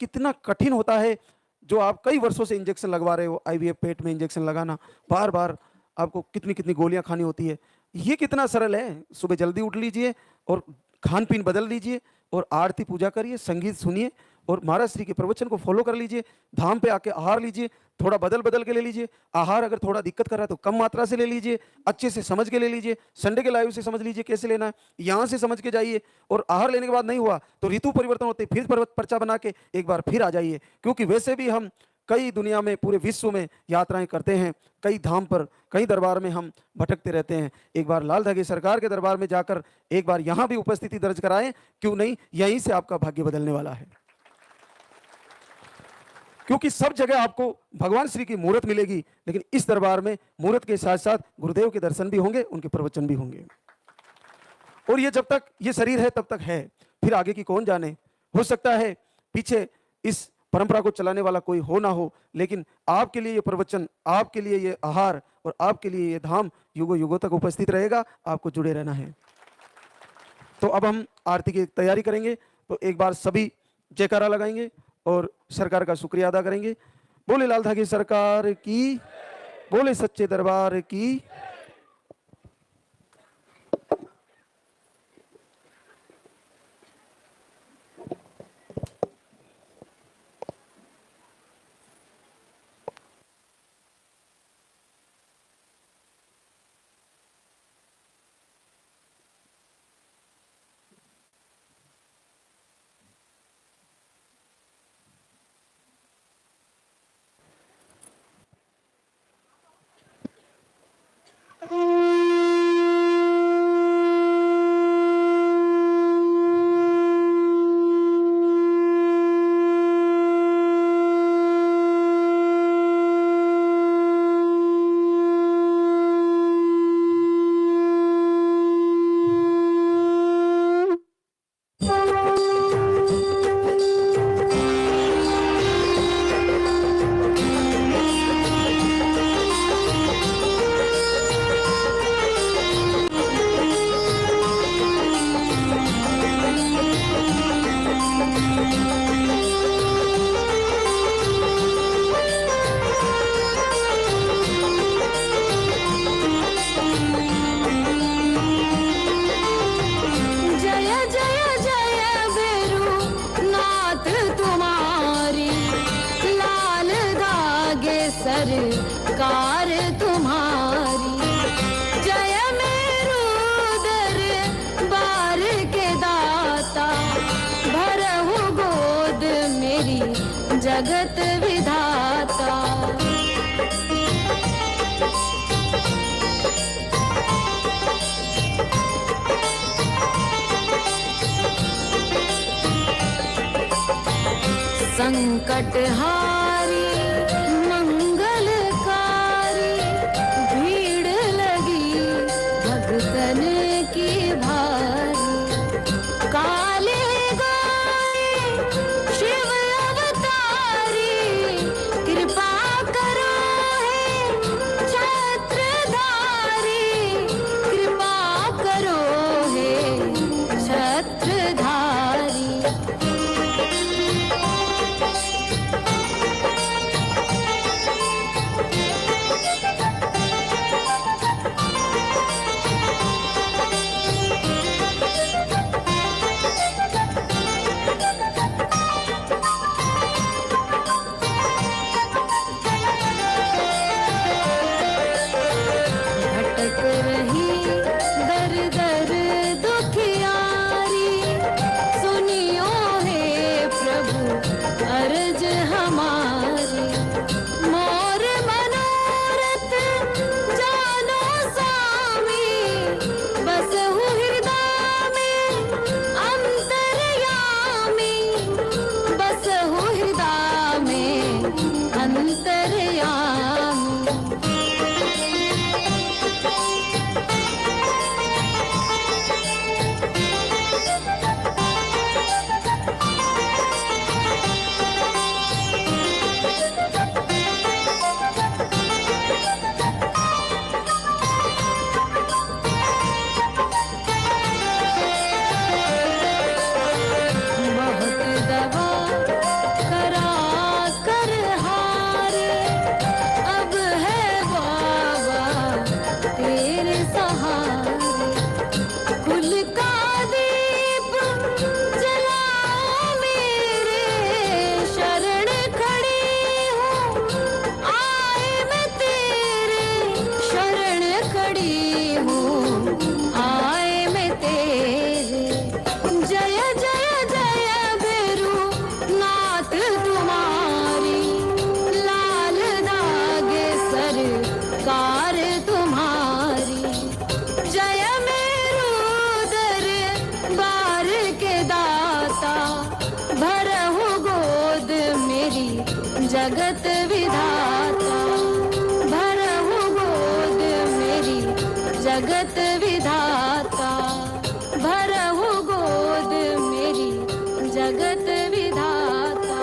कितना कठिन होता है, जो आप कई वर्षों से इंजेक्शन लगवा रहे हो, आईवीएफ पेट में इंजेक्शन लगाना, बार बार आपको कितनी कितनी गोलियां खानी होती है। ये कितना सरल है, सुबह जल्दी उठ लीजिए और खान पीन बदल लीजिए और आरती पूजा करिए, संगीत सुनिए और महाराज श्री के प्रवचन को फॉलो कर लीजिए। धाम पे आके आहार लीजिए, थोड़ा बदल बदल के ले लीजिए। आहार अगर थोड़ा दिक्कत कर रहा है तो कम मात्रा से ले लीजिए, अच्छे से समझ के ले लीजिए। संडे के लाइव से समझ लीजिए कैसे लेना है, यहाँ से समझ के जाइए। और आहार लेने के बाद नहीं हुआ तो ऋतु परिवर्तन होते फिर पर्चा बना के एक बार फिर आ जाइए। क्योंकि वैसे भी हम कई दुनिया में, पूरे विश्व में यात्राएं करते हैं, कई धाम पर, कई दरबार में हम भटकते रहते हैं। एक बार लाल धागे सरकार के दरबार में जाकर एक बार यहाँ भी उपस्थिति दर्ज कराएं, क्यों नहीं, यहीं से आपका भाग्य बदलने वाला है। क्योंकि सब जगह आपको भगवान श्री की मूर्त मिलेगी, लेकिन इस दरबार में मूर्त के साथ साथ गुरुदेव के दर्शन भी होंगे, उनके प्रवचन भी होंगे। और ये जब तक ये शरीर है तब तक है, फिर आगे की कौन जाने। हो सकता है पीछे इस परंपरा को चलाने वाला कोई हो ना हो, लेकिन आपके लिए ये प्रवचन, आपके लिए ये आहार और आपके लिए ये धाम युगों युगों तक उपस्थित रहेगा। आपको जुड़े रहना है। तो अब हम आरती की तैयारी करेंगे, तो एक बार सभी जयकारा लगाएंगे और सरकार का शुक्रिया अदा करेंगे। बोले लाल धागे सरकार की, बोले सच्चे दरबार की। सरकार तुम्हारी, जय मेरू दरबार के दाता, भरहु गोद मेरी जगत विधाता। संकट हारी मंगलकारी, भीड़ लगी भगतन की भारी। काले गाए शिव अवतारी, कृपा करो हे छत्रधारी, कृपा करो हे छत्रधारी। जगत विधाता भरहु गोद मेरी जगत विधाता भरहु गोद मेरी जगत विधाता।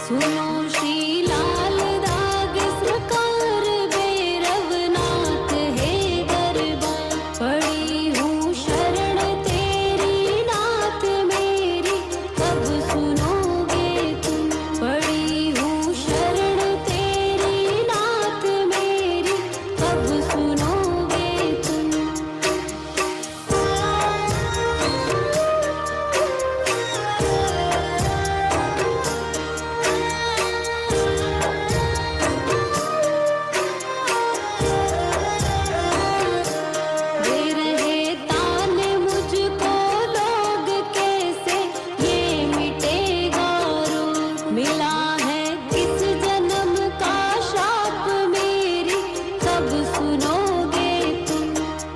सुनो श्री लाल दाग सरकार भैरवनाथ है दरबार पड़ी हूँ शरण तेरी नाथ मेरी कब सुनोगे तुम पड़ी हूँ शरण तेरी नाथ मेरी कब सुनोगे तुम। दे रहे ताने मुझको लोग कैसे ये मिटेगा रोग मिला है किस जन्म का शाप मेरी कब सुनोगे तुम।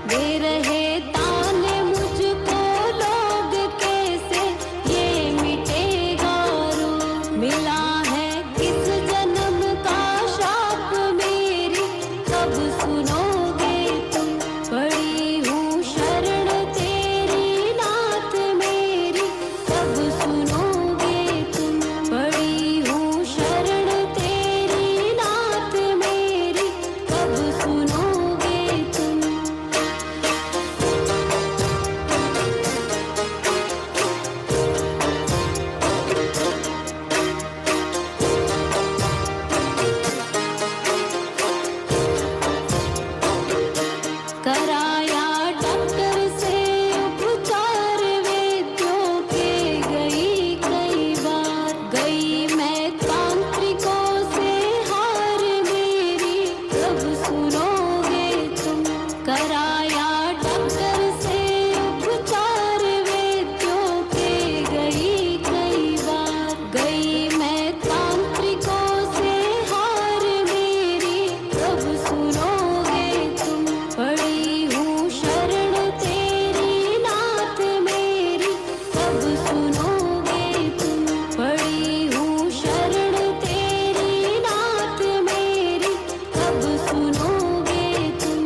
दे रहे ताने मुझको लोग कैसे ये मिटेगा रोग मिला है किस जन्म का शाप मेरी कब सुनोगे तुम। पड़ी हूँ शरण तेरी नाथ मेरी कब सुनोगे तुम। पड़ी हूँ शरण तेरी नाथ मेरी कब सुनोगे तुम। कराया डॉक्टर से उपचार वैद्यों के गई कई बार गई मैं तांत्रिकों से हार मेरी कब सुनोगे तुम। कराया डॉक्टर से उपचार वैद्यों के गई कई बार गई मैं तांत्रिकों से हार मेरी कब सुनोगे तुम। पड़ी हूँ शरण तेरी नाथ मेरी कब सुनोगे तुम। पड़ी हूँ शरण तेरी नाथ मेरी कब सुनोगे तुम।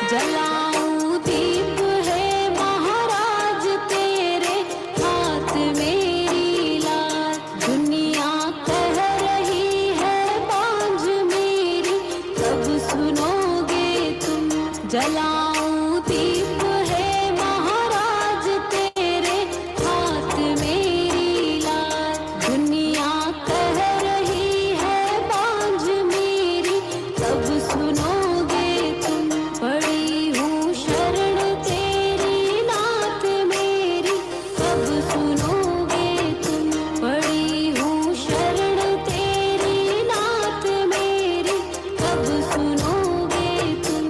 जलाऊं दीप है महाराज तेरे हाथ मेरी लाल दुनिया कह रही है बांझ मेरी कब सुनोगे तुम। जलाऊं दीप है महाराज तेरे हाथ मेरी लाल दुनिया कह रही है बांझ मेरी कब सुनोगे तुम। पड़ी हूँ शरण तेरी नाथ मेरी कब सुनोगे तुम। पड़ी हूँ शरण तेरी नाथ मेरी कब सुनोगे तुम।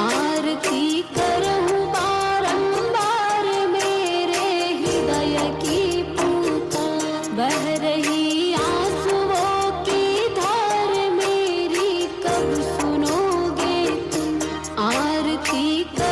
आरती करहूँ बारंबार मेरे हृदय की पुकार बह रही आंसुओं की धार मेरी कब सुनोगे तुम। आरती कर